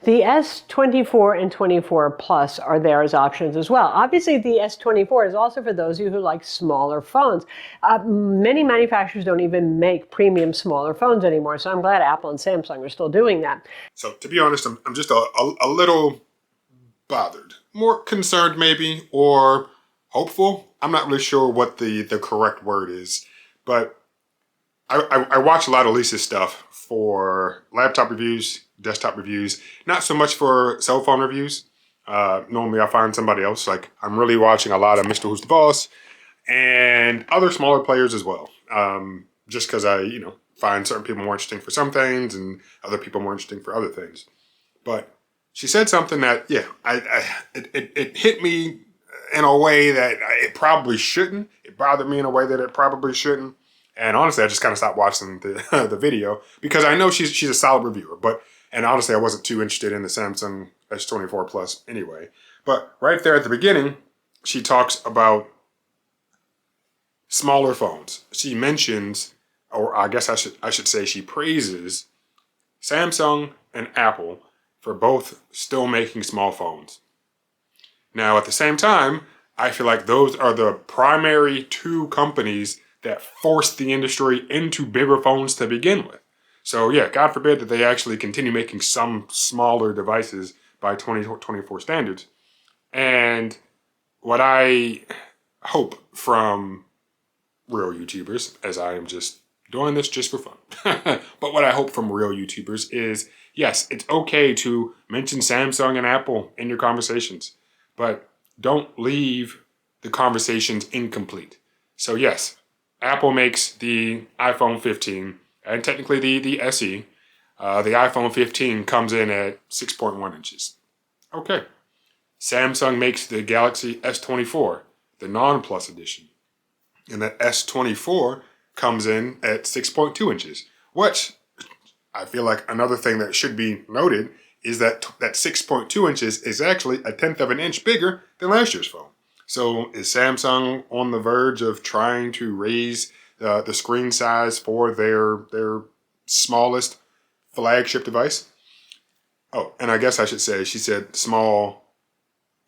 The S24 and 24 Plus are there as options as well. Obviously, the S24 is also for those of you who like smaller phones. Many manufacturers don't even make premium smaller phones anymore, so I'm glad Apple and Samsung are still doing that. So to be honest, I'm just a little bothered. More concerned maybe, or hopeful. I'm not really sure what the correct word is, but I watch a lot of Lisa's stuff for laptop reviews, desktop reviews, not so much for cell phone reviews. Normally I find somebody else. Like I'm really watching a lot of Mr. Who's the Boss and other smaller players as well. Just because I, find certain people more interesting for some things and other people more interesting for other things. But she said something that, yeah, it hit me in a way that it probably shouldn't. It bothered me in a way that it probably shouldn't. And honestly, I just kind of stopped watching the the video because I know she's a solid reviewer. And honestly, I wasn't too interested in the Samsung S24 Plus anyway. But right there at the beginning, she talks about smaller phones. She mentions, or I guess I should say, she praises Samsung and Apple for both still making small phones. Now, at the same time, I feel like those are the primary two companies that forced the industry into bigger phones to begin with. So yeah, God forbid that they actually continue making some smaller devices by 2024 standards. And what I hope from real YouTubers, as I am just doing this just for fun, but what I hope from real YouTubers is, yes, it's okay to mention Samsung and Apple in your conversations, but don't leave the conversations incomplete. So yes, Apple makes the iPhone 15 and technically the SE. The iPhone 15 comes in at 6.1 inches. Okay. Samsung makes the Galaxy S24, the non-Plus edition. And the S24 comes in at 6.2 inches, which I feel like another thing that should be noted is that 6.2 inches is actually a tenth of an inch bigger than last year's phone. So is Samsung on the verge of trying to raise the screen size for their smallest flagship device? Oh, and I guess I should say, she said small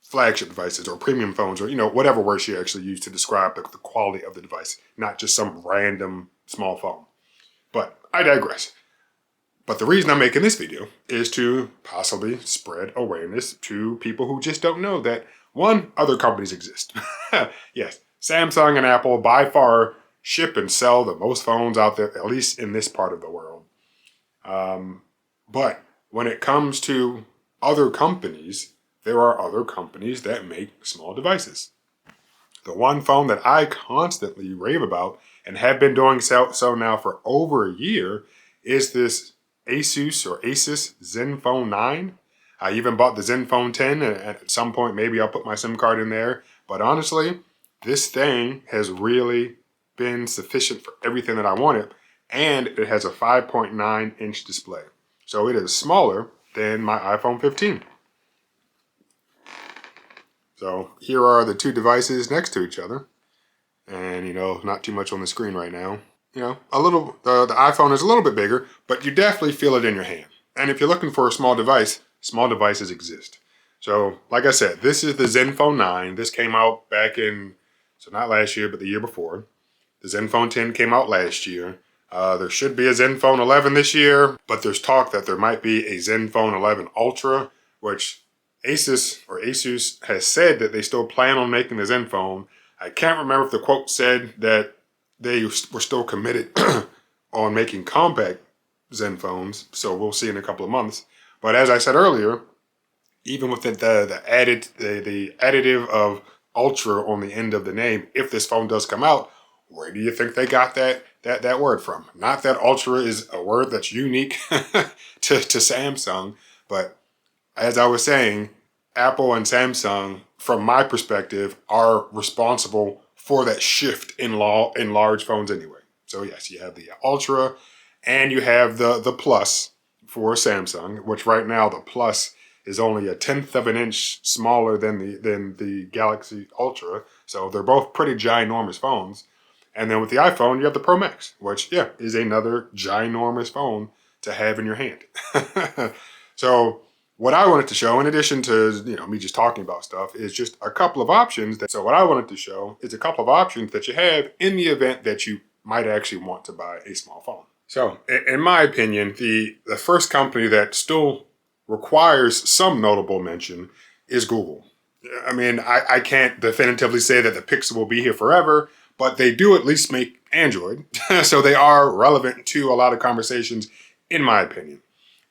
flagship devices or premium phones or, whatever word she actually used to describe the quality of the device, not just some random small phone. But I digress. But the reason I'm making this video is to possibly spread awareness to people who just don't know that, one, other companies exist. Yes, Samsung and Apple by far ship and sell the most phones out there, at least in this part of the world. But when it comes to other companies, there are other companies that make small devices. The one phone that I constantly rave about and have been doing so now for over a year is this Asus Zenfone 9. I even bought the Zenfone 10 and at some point maybe I'll put my SIM card in there. But honestly, this thing has really been sufficient for everything that I wanted, and it has a 5.9 inch display. So it is smaller than my iPhone 15. So here are the two devices next to each other. And, not too much on the screen right now. The iPhone is a little bit bigger, but you definitely feel it in your hand. And if you're looking for a small device, small devices exist. So, like I said, this is the Zenfone 9. This came out back in, so not last year, but the year before. The Zenfone 10 came out last year. There should be a Zenfone 11 this year, but there's talk that there might be a Zenfone 11 Ultra, which Asus has said that they still plan on making the Zenfone. I can't remember if the quote said that they were still committed on making compact Zenfones, so we'll see in a couple of months. But as I said earlier, even with the additive of Ultra on the end of the name, if this phone does come out, where do you think they got that word from? Not that Ultra is a word that's unique to Samsung, but as I was saying, Apple and Samsung, from my perspective, are responsible for that shift in large phones anyway. So yes, you have the Ultra and you have the Plus for Samsung, which right now the Plus is only a tenth of an inch smaller than the Galaxy Ultra. So they're both pretty ginormous phones. And then with the iPhone, you have the Pro Max, which, yeah, is another ginormous phone to have in your hand. So what I wanted to show, in addition to me just talking about stuff, is just a couple of options. So what I wanted to show is a couple of options that you have in the event that you might actually want to buy a small phone. So in my opinion, the first company that still requires some notable mention is Google. I mean, I can't definitively say that the Pixel will be here forever, but they do at least make Android. So they are relevant to a lot of conversations, in my opinion.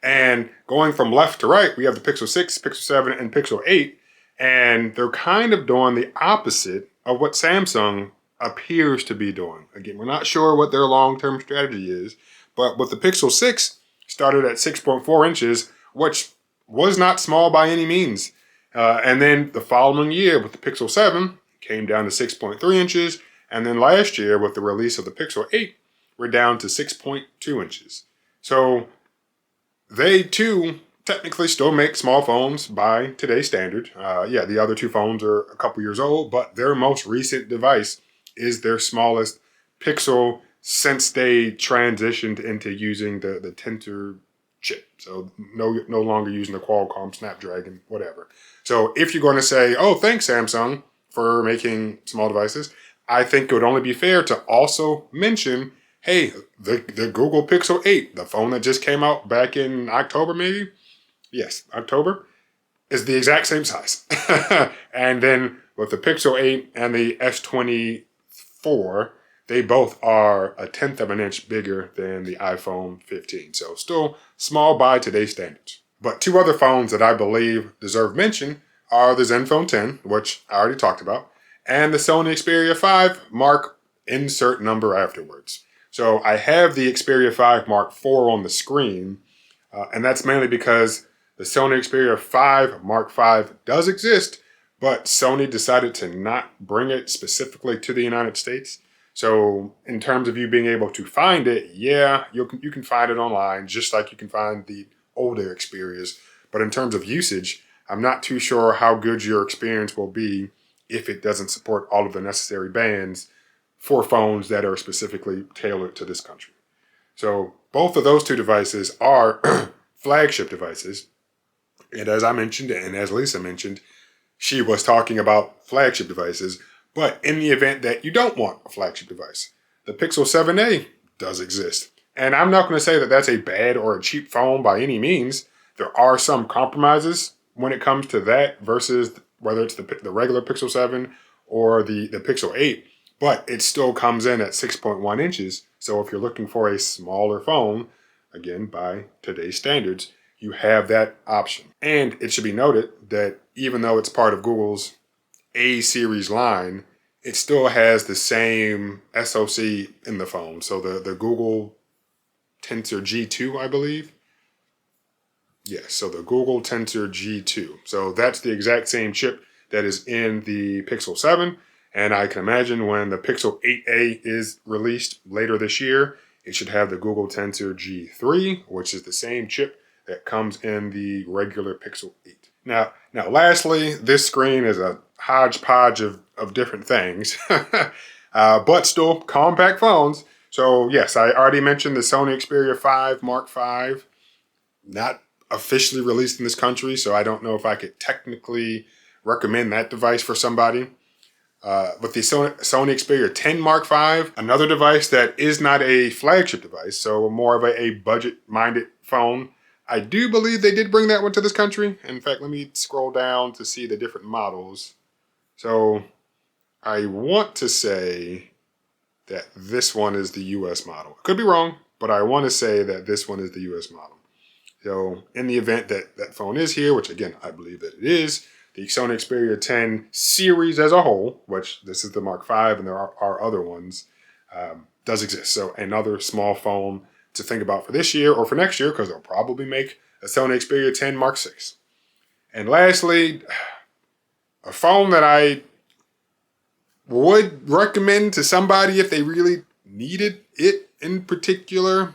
And going from left to right, we have the Pixel 6, Pixel 7, and Pixel 8. And they're kind of doing the opposite of what Samsung appears to be doing. Again, we're not sure what their long-term strategy is, but with the Pixel 6 started at 6.4 inches, which was not small by any means. And then the following year with the Pixel 7 came down to 6.3 inches. And then last year with the release of the Pixel 8, we're down to 6.2 inches. So they too technically still make small phones by today's standard. Yeah, the other two phones are a couple years old, but their most recent device is their smallest Pixel since they transitioned into using the Tensor chip. So no longer using the Qualcomm Snapdragon, whatever. So if you're going to say, oh, thanks Samsung for making small devices, I think it would only be fair to also mention, hey, the Google Pixel 8, the phone that just came out back in October maybe? Yes, October, is the exact same size. And then with the Pixel 8 and the S24, they both are 1/10 of an inch bigger than the iPhone 15. So still small by today's standards. But two other phones that I believe deserve mention are the Zenfone 10, which I already talked about, and the Sony Xperia 5 Mark insert number afterwards. So I have the Xperia 5 Mark IV on the screen, and that's mainly because the Sony Xperia 5 Mark V does exist, but Sony decided to not bring it specifically to the United States. So in terms of you being able to find it, yeah, you can find it online, just like you can find the older Xperias. But in terms of usage, I'm not too sure how good your experience will be if it doesn't support all of the necessary bands for phones that are specifically tailored to this country. So both of those two devices are flagship devices. And as I mentioned, and as Lisa mentioned, she was talking about flagship devices. But in the event that you don't want a flagship device, the Pixel 7a does exist. And I'm not going to say that that's a bad or a cheap phone by any means. There are some compromises when it comes to that versus whether it's the regular Pixel 7 or the Pixel 8. But it still comes in at 6.1 inches. So if you're looking for a smaller phone, again, by today's standards, you have that option. And it should be noted that even though it's part of Google's A series line, it still has the same SoC in the phone. So the Google Tensor G2, I believe. Yes, so the Google Tensor G2. So that's the exact same chip that is in the Pixel 7. And I can imagine when the Pixel 8a is released later this year, it should have the Google Tensor G3, which is the same chip that comes in the regular Pixel 8. Now, lastly, this screen is a hodgepodge of different things, but still compact phones. So yes, I already mentioned the Sony Xperia 5 Mark V, not officially released in this country, so I don't know if I could technically recommend that device for somebody. With the Sony Xperia 10 Mark V, another device that is not a flagship device, so more of a budget-minded phone. I do believe they did bring that one to this country. In fact, let me scroll down to see the different models. So I want to say that this one is the US model. Could be wrong, but I want to say that this one is the US model. So in the event that that phone is here, which again, I believe that it is, the Sony Xperia 10 series as a whole, which this is the Mark V and there are other ones, does exist. So another small phone to think about for this year or for next year, because they'll probably make a Sony Xperia 10 Mark VI. And lastly, a phone that I would recommend to somebody if they really needed it in particular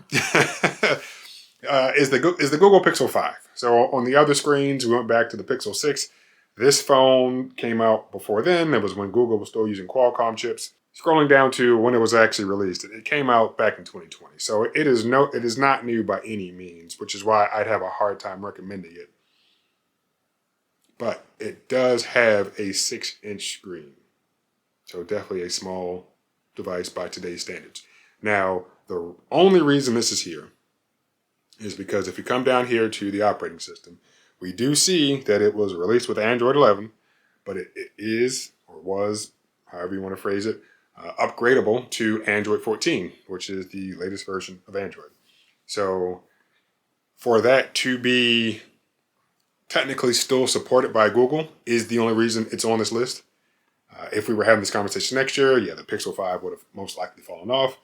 is the Google Pixel 5. So on the other screens, we went back to the Pixel 6. This phone came out before then. It was when Google was still using Qualcomm chips. Scrolling down to when it was actually released, it came out back in 2020. So it is not new by any means, which is why I'd have a hard time recommending it. but it does have a 6-inch screen. So definitely a small device by today's standards. Now, the only reason this is here is because if you come down here to the operating system, we do see that it was released with Android 11, but it is, or was, however you want to phrase it, upgradable to Android 14, which is the latest version of Android. So for that to be technically still supported by Google is the only reason it's on this list. If we were having this conversation next year, yeah, the Pixel 5 would have most likely fallen off.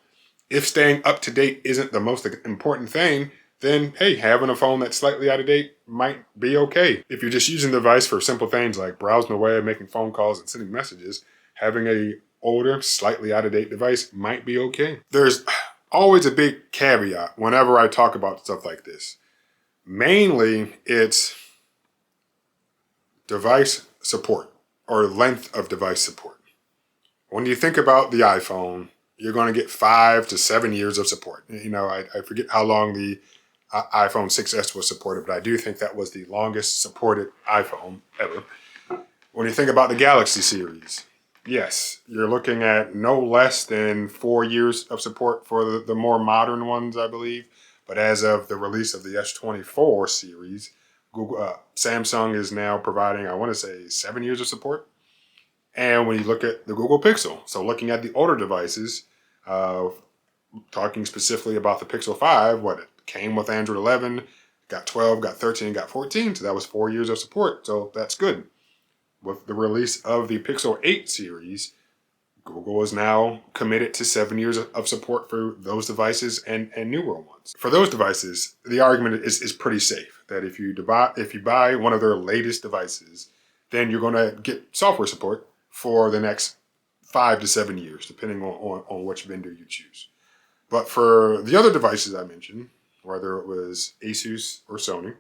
If staying up to date isn't the most important thing, then hey, having a phone that's slightly out of date might be okay. If you're just using the device for simple things like browsing away, making phone calls, and sending messages, having a older, slightly out of date device might be okay. There's always a big caveat whenever I talk about stuff like this. Mainly, it's device support or length of device support. When you think about the iPhone, you're going to get 5 to 7 years of support. You know, I forget how long the iPhone 6S was supported, but I do think that was the longest supported iPhone ever. When you think about the Galaxy series, yes, you're looking at no less than 4 years of support for the more modern ones, I believe. But as of the release of the S24 series, Samsung is now providing, I want to say, 7 years of support. And when you look at the Google Pixel, so looking at the older devices, talking specifically about the Pixel 5, it came with Android 11, got 12, got 13, got 14, so that was 4 years of support, so that's good. With the release of the Pixel 8 series, Google is now committed to 7 years of support for those devices and newer ones. For those devices, the argument is pretty safe, that if you buy one of their latest devices, then you're going to get software support for the next 5 to 7 years, depending on which vendor you choose. But for the other devices I mentioned, whether it was Asus or Sony,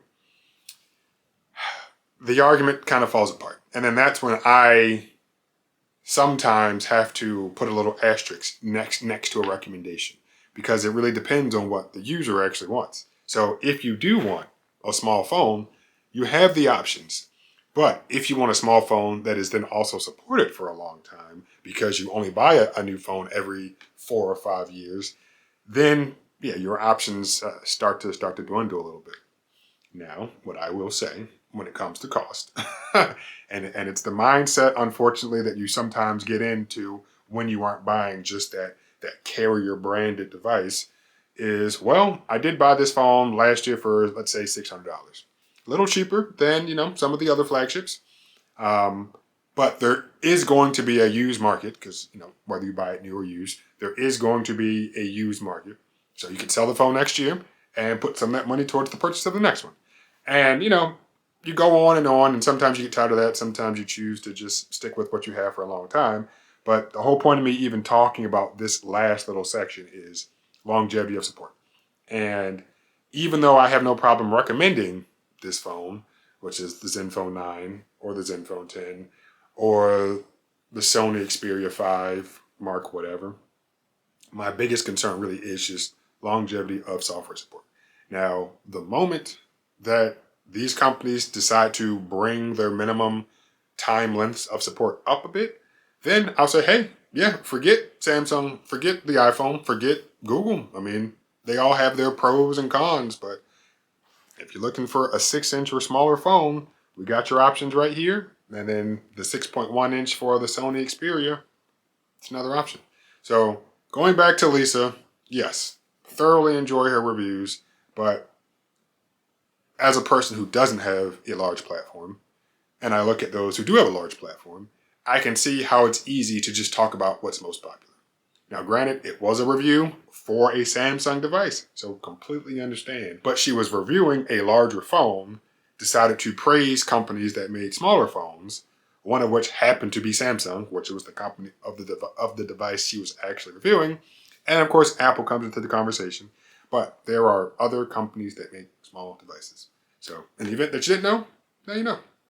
the argument kind of falls apart. And then that's when I sometimes have to put a little asterisk next to a recommendation, because it really depends on what the user actually wants. So if you do want a small phone, you have the options. But if you want a small phone that is then also supported for a long time, because you only buy a new phone every 4 or 5 years, then yeah, your options start to dwindle a little bit. Now, what I will say when it comes to cost, and it's the mindset, unfortunately, that you sometimes get into when you aren't buying just that carrier branded device, is, well, I did buy this phone last year for, let's say, $600. A little cheaper than, some of the other flagships. But there is going to be a used market, because, whether you buy it new or used, there is going to be a used market. So you can sell the phone next year and put some of that money towards the purchase of the next one. And, you go on, and sometimes you get tired of that. Sometimes you choose to just stick with what you have for a long time. But the whole point of me even talking about this last little section is longevity of support. And even though I have no problem recommending this phone, which is the Zenfone 9 or the Zenfone 10 or the Sony Xperia 5 Mark whatever, my biggest concern really is just longevity of software support. Now, the moment that these companies decide to bring their minimum time lengths of support up a bit, then I'll say, hey, yeah, forget Samsung, forget the iPhone, forget Google. I mean, they all have their pros and cons, but if you're looking for a 6-inch or smaller phone, we got your options right here. And then the 6.1 inch for the Sony Xperia, it's another option. So going back to Lisa, yes, thoroughly enjoy her reviews, but as a person who doesn't have a large platform, and I look at those who do have a large platform, I can see how it's easy to just talk about what's most popular. Now, granted, it was a review for a Samsung device, so completely understand. But she was reviewing a larger phone, decided to praise companies that made smaller phones, one of which happened to be Samsung, which was the company of the device she was actually reviewing. And of course, Apple comes into the conversation. But there are other companies that make small devices. So in the event that you didn't know, now you know.